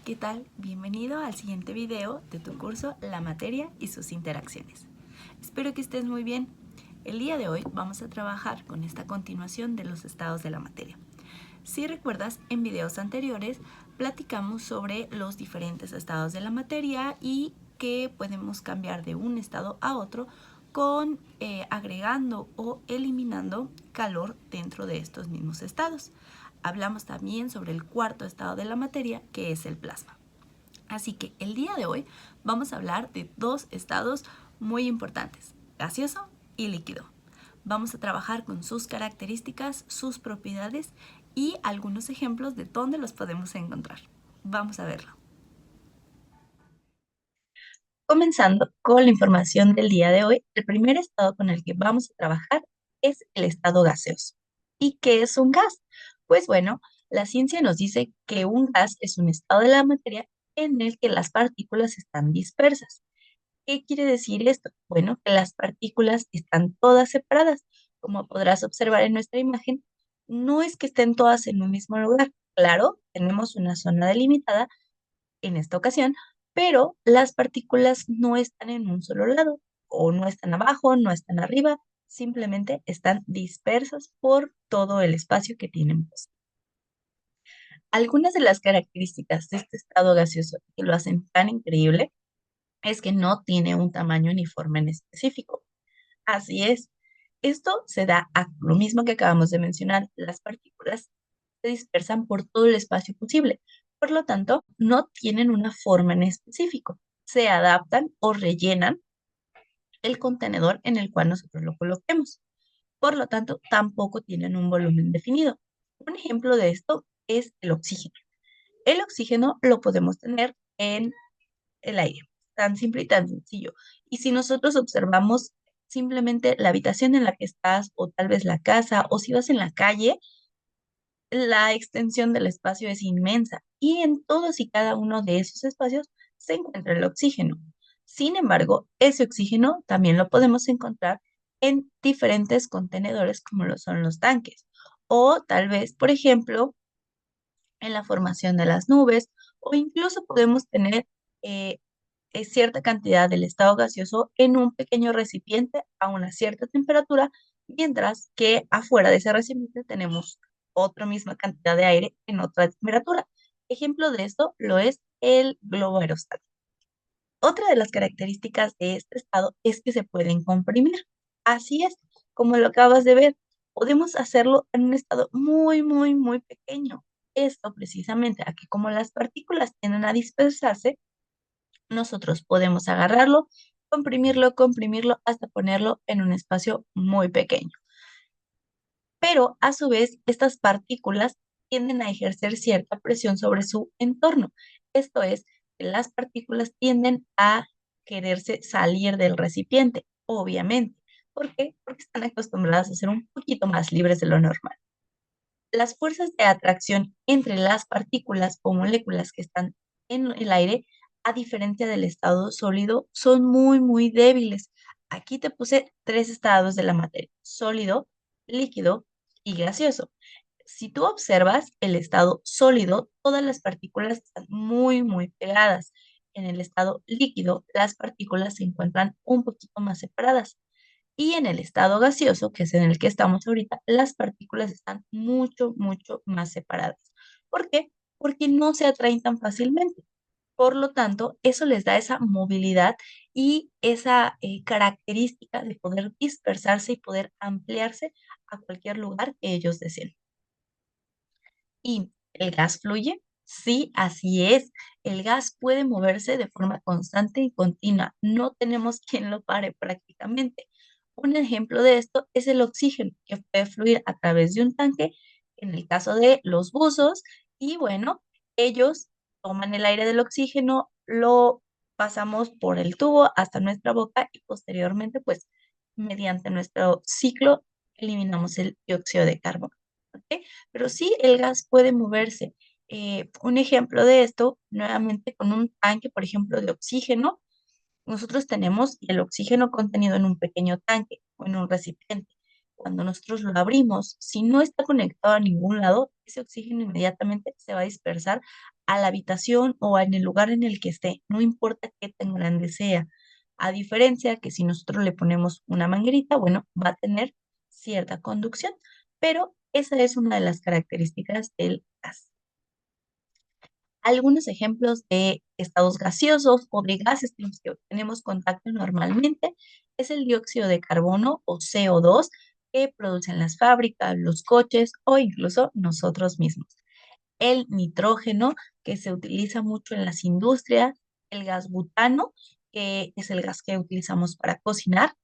¿Qué tal? Bienvenido al siguiente video de tu curso La materia y sus interacciones. Espero que estés muy bien. El día de hoy vamos a trabajar con esta continuación de los estados de la materia. Si recuerdas, en videos anteriores platicamos sobre los diferentes estados de la materia y que podemos cambiar de un estado a otro con agregando o eliminando calor dentro de estos mismos estados. Hablamos también sobre el cuarto estado de la materia, que es el plasma. Así que el día de hoy vamos a hablar de dos estados muy importantes, gaseoso y líquido. Vamos a trabajar con sus características, sus propiedades y algunos ejemplos de dónde los podemos encontrar. Vamos a verlo. Comenzando con la información del día de hoy, el primer estado con el que vamos a trabajar es el estado gaseoso. ¿Y qué es un gas? Pues bueno, la ciencia nos dice que un gas es un estado de la materia en el que las partículas están dispersas. ¿Qué quiere decir esto? Bueno, que las partículas están todas separadas. Como podrás observar en nuestra imagen, no es que estén todas en un mismo lugar. Claro, tenemos una zona delimitada en esta ocasión, pero las partículas no están en un solo lado, o no están abajo, no están arriba, simplemente están dispersas por todo el espacio que tienen. Algunas de las características de este estado gaseoso que lo hacen tan increíble es que no tiene un tamaño uniforme en específico. Así es, esto se da a lo mismo que acabamos de mencionar, las partículas se dispersan por todo el espacio posible. Por lo tanto, no tienen una forma en específico. Se adaptan o rellenan el contenedor en el cual nosotros lo coloquemos. Por lo tanto, tampoco tienen un volumen definido. Un ejemplo de esto es el oxígeno. El oxígeno lo podemos tener en el aire, tan simple y tan sencillo. Y si nosotros observamos simplemente la habitación en la que estás, o tal vez la casa, o si vas en la calle, la extensión del espacio es inmensa y en todos y cada uno de esos espacios se encuentra el oxígeno. Sin embargo, ese oxígeno también lo podemos encontrar en diferentes contenedores como lo son los tanques o tal vez, por ejemplo, en la formación de las nubes o incluso podemos tener eh, cierta cantidad del estado gaseoso en un pequeño recipiente a una cierta temperatura, mientras que afuera de ese recipiente tenemos otra misma cantidad de aire en otra temperatura. Ejemplo de esto lo es el globo aerostático. Otra de las características de este estado es que se pueden comprimir. Así es, como lo acabas de ver, podemos hacerlo en un estado muy, muy, muy pequeño. Esto precisamente a que como las partículas tienden a dispersarse, nosotros podemos agarrarlo, comprimirlo hasta ponerlo en un espacio muy pequeño. Pero a su vez, estas partículas tienden a ejercer cierta presión sobre su entorno. Esto es, que las partículas tienden a quererse salir del recipiente, obviamente. ¿Por qué? Porque están acostumbradas a ser un poquito más libres de lo normal. Las fuerzas de atracción entre las partículas o moléculas que están en el aire, a diferencia del estado sólido, son muy, muy débiles. Aquí te puse tres estados de la materia: sólido, líquido y gaseoso. Si tú observas el estado sólido, todas las partículas están muy, muy pegadas. En el estado líquido, las partículas se encuentran un poquito más separadas. Y en el estado gaseoso, que es en el que estamos ahorita, las partículas están mucho, mucho más separadas. ¿Por qué? Porque no se atraen tan fácilmente. Por lo tanto, eso les da esa movilidad y esa característica de poder dispersarse y poder ampliarse a cualquier lugar que ellos deseen. ¿Y el gas fluye? Sí, así es. El gas puede moverse de forma constante y continua. No tenemos quien lo pare prácticamente. Un ejemplo de esto es el oxígeno, que puede fluir a través de un tanque, en el caso de los buzos, y bueno, ellos toman el aire del oxígeno, lo pasamos por el tubo hasta nuestra boca y posteriormente, pues, mediante nuestro ciclo, eliminamos el dióxido de carbono. ¿Ok? Pero sí, el gas puede moverse. Un ejemplo de esto, nuevamente con un tanque, por ejemplo, de oxígeno, nosotros tenemos el oxígeno contenido en un pequeño tanque o en un recipiente. Cuando nosotros lo abrimos, si no está conectado a ningún lado, ese oxígeno inmediatamente se va a dispersar a la habitación o en el lugar en el que esté, no importa qué tan grande sea. A diferencia que si nosotros le ponemos una manguerita, bueno, va a tener cierta conducción, pero esa es una de las características del gas. Algunos ejemplos de estados gaseosos o de gases con los que tenemos contacto normalmente es el dióxido de carbono o CO2 que producen las fábricas, los coches o incluso nosotros mismos. El nitrógeno, que se utiliza mucho en las industrias, el gas butano, que es el gas que utilizamos para cocinar,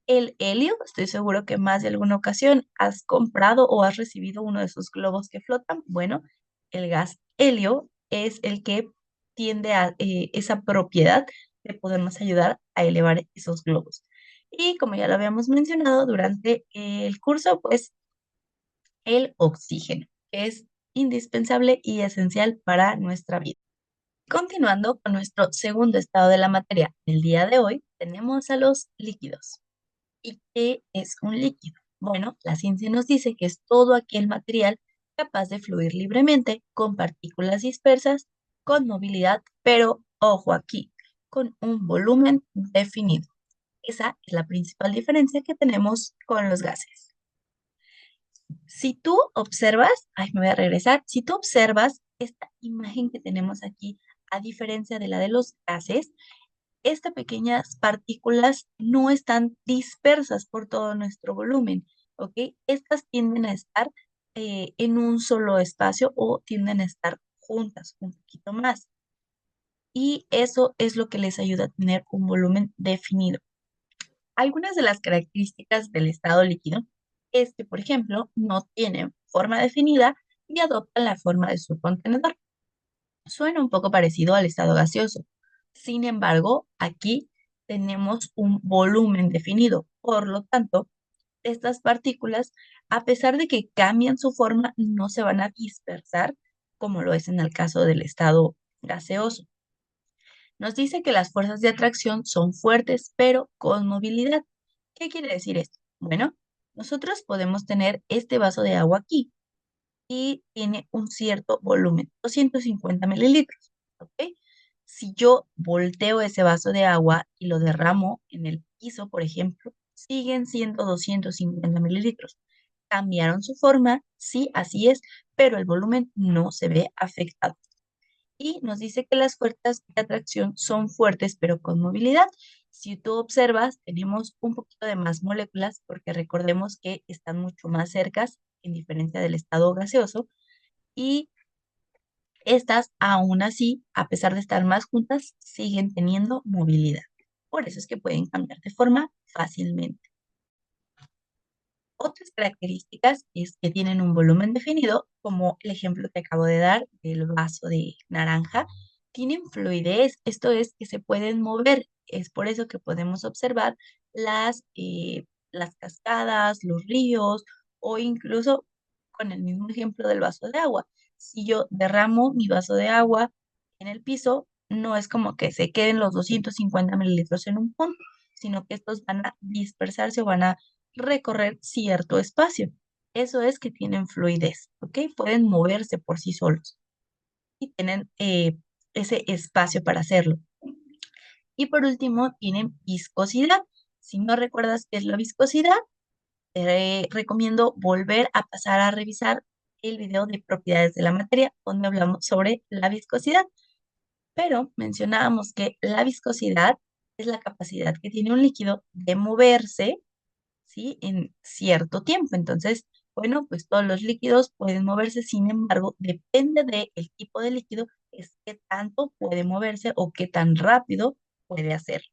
el helio, estoy seguro que más de alguna ocasión has comprado o has recibido uno de esos globos que flotan. Bueno, el gas helio es el que tiende a esa propiedad de podernos ayudar a elevar esos globos. Y como ya lo habíamos mencionado durante el curso, pues el oxígeno, que es indispensable y esencial para nuestra vida. Continuando con nuestro segundo estado de la materia del día de hoy, tenemos a los líquidos. ¿Y qué es un líquido? Bueno, la ciencia nos dice que es todo aquel material capaz de fluir libremente con partículas dispersas, con movilidad, pero ojo aquí, con un volumen definido. Esa es la principal diferencia que tenemos con los gases. Si tú observas, ay, me voy a regresar, si tú observas esta imagen que tenemos aquí, a diferencia de la de los gases, estas pequeñas partículas no están dispersas por todo nuestro volumen, ¿ok? Estas tienden a estar en un solo espacio o tienden a estar juntas un poquito más. Y eso es lo que les ayuda a tener un volumen definido. Algunas de las características del estado líquido es que, por ejemplo, no tienen forma definida y adoptan la forma de su contenedor. Suena un poco parecido al estado gaseoso. Sin embargo, aquí tenemos un volumen definido. Por lo tanto, estas partículas, a pesar de que cambian su forma, no se van a dispersar como lo es en el caso del estado gaseoso. Nos dice que las fuerzas de atracción son fuertes, pero con movilidad. ¿Qué quiere decir esto? Bueno, nosotros podemos tener este vaso de agua aquí y tiene un cierto volumen, 250 mililitros, ¿ok? Si yo volteo ese vaso de agua y lo derramo en el piso, por ejemplo, siguen siendo 250 mililitros. Cambiaron su forma, sí, así es, pero el volumen no se ve afectado. Y nos dice que las fuerzas de atracción son fuertes, pero con movilidad. Si tú observas, tenemos un poquito de más moléculas, porque recordemos que están mucho más cercas, en diferencia del estado gaseoso, y estas, aún así, a pesar de estar más juntas, siguen teniendo movilidad. Por eso es que pueden cambiar de forma fácilmente. Otras características es que tienen un volumen definido, como el ejemplo que acabo de dar del vaso de naranja. Tienen fluidez, esto es que se pueden mover. Es por eso que podemos observar las cascadas, los ríos o incluso con el mismo ejemplo del vaso de agua. Si yo derramo mi vaso de agua en el piso, no es como que se queden los 250 mililitros en un punto, sino que estos van a dispersarse o van a recorrer cierto espacio. Eso es que tienen fluidez, ¿ok? Pueden moverse por sí solos y tienen ese espacio para hacerlo. Y por último, tienen viscosidad. Si no recuerdas qué es la viscosidad, te recomiendo volver a pasar a revisar el video de propiedades de la materia, donde hablamos sobre la viscosidad. Pero mencionábamos que la viscosidad es la capacidad que tiene un líquido de moverse, ¿sí? En cierto tiempo. Entonces, bueno, pues todos los líquidos pueden moverse, sin embargo, depende del tipo de líquido, es qué tanto puede moverse o qué tan rápido puede hacer.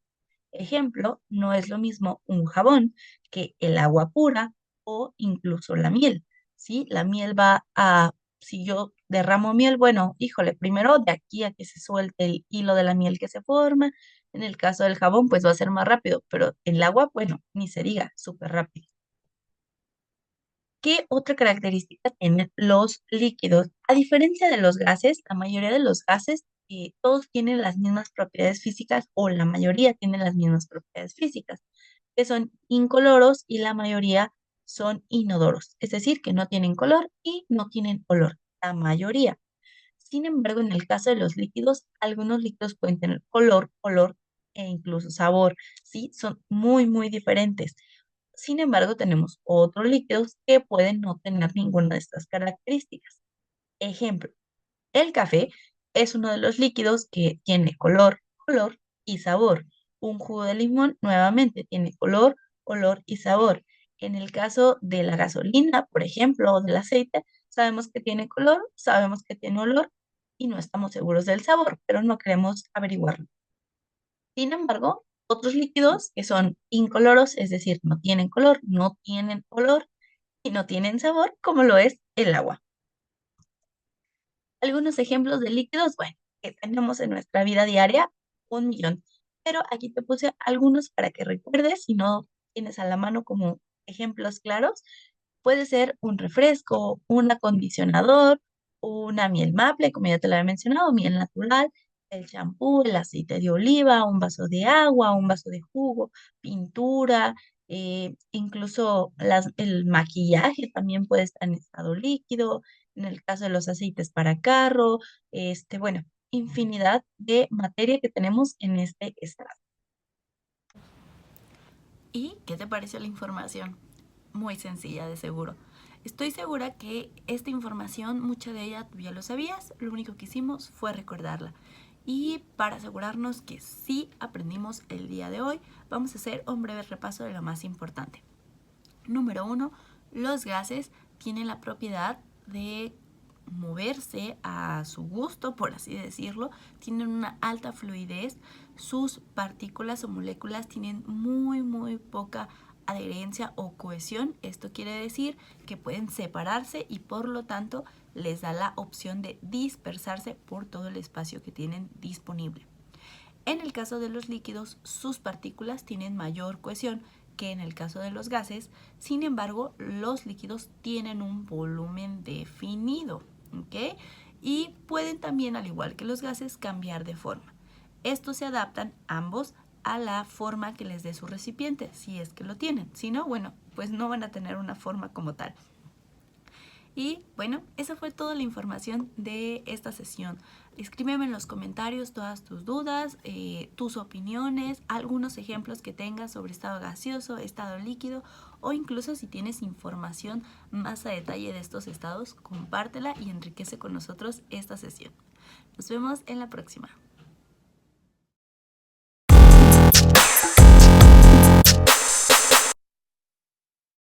Ejemplo, no es lo mismo un jabón que el agua pura o incluso la miel, ¿sí? La miel va a, si yo derramo miel, bueno, híjole, primero de aquí a que se suelte el hilo de la miel que se forma, en el caso del jabón, pues va a ser más rápido, pero el agua, bueno, ni se diga, súper rápido. ¿Qué otra característica tienen los líquidos? A diferencia de los gases, la mayoría de los gases, todos tienen las mismas propiedades físicas o la mayoría tienen las mismas propiedades físicas, que son incoloros y la mayoría son inodoros, es decir, que no tienen color y no tienen olor, la mayoría. Sin embargo, en el caso de los líquidos, algunos líquidos pueden tener color, olor e incluso sabor, ¿sí? Son muy, muy diferentes. Sin embargo, tenemos otros líquidos que pueden no tener ninguna de estas características. Ejemplo, el café es uno de los líquidos que tiene color, olor y sabor. Un jugo de limón nuevamente tiene color, olor y sabor. En el caso de la gasolina, por ejemplo, o del aceite, sabemos que tiene color, sabemos que tiene olor y no estamos seguros del sabor, pero no queremos averiguarlo. Sin embargo, otros líquidos que son incoloros, es decir, no tienen color, no tienen olor y no tienen sabor, como lo es el agua. Algunos ejemplos de líquidos, bueno, que tenemos en nuestra vida diaria, 1 millón. Pero aquí te puse algunos para que recuerdes, si no tienes a la mano como ejemplos claros. Puede ser un refresco, un acondicionador, una miel maple, como ya te lo había mencionado, miel natural, el champú, el aceite de oliva, un vaso de agua, un vaso de jugo, pintura, incluso el maquillaje también puede estar en estado líquido, en el caso de los aceites para carro, bueno, infinidad de materia que tenemos en este estado. ¿Y qué te pareció la información? Muy sencilla, de seguro. Estoy segura que esta información, mucha de ella tú ya lo sabías, lo único que hicimos fue recordarla. Y para asegurarnos que sí aprendimos el día de hoy, vamos a hacer un breve repaso de lo más importante. Número 1, los gases tienen la propiedad de moverse a su gusto, por así decirlo, tienen una alta fluidez, sus partículas o moléculas tienen muy poca adherencia o cohesión. Esto quiere decir que pueden separarse y por lo tanto les da la opción de dispersarse por todo el espacio que tienen disponible. En el caso de los líquidos, sus partículas tienen mayor cohesión que en el caso de los gases. Sin embargo, los líquidos tienen un volumen definido, ¿ok? Y pueden también, al igual que los gases, cambiar de forma. Estos se adaptan ambos a la forma que les dé su recipiente, si es que lo tienen. Si no, bueno, pues no van a tener una forma como tal. Y bueno, esa fue toda la información de esta sesión. Escríbeme en los comentarios todas tus dudas, tus opiniones, algunos ejemplos que tengas sobre estado gaseoso, estado líquido o incluso si tienes información más a detalle de estos estados, compártela y enriquece con nosotros esta sesión. Nos vemos en la próxima.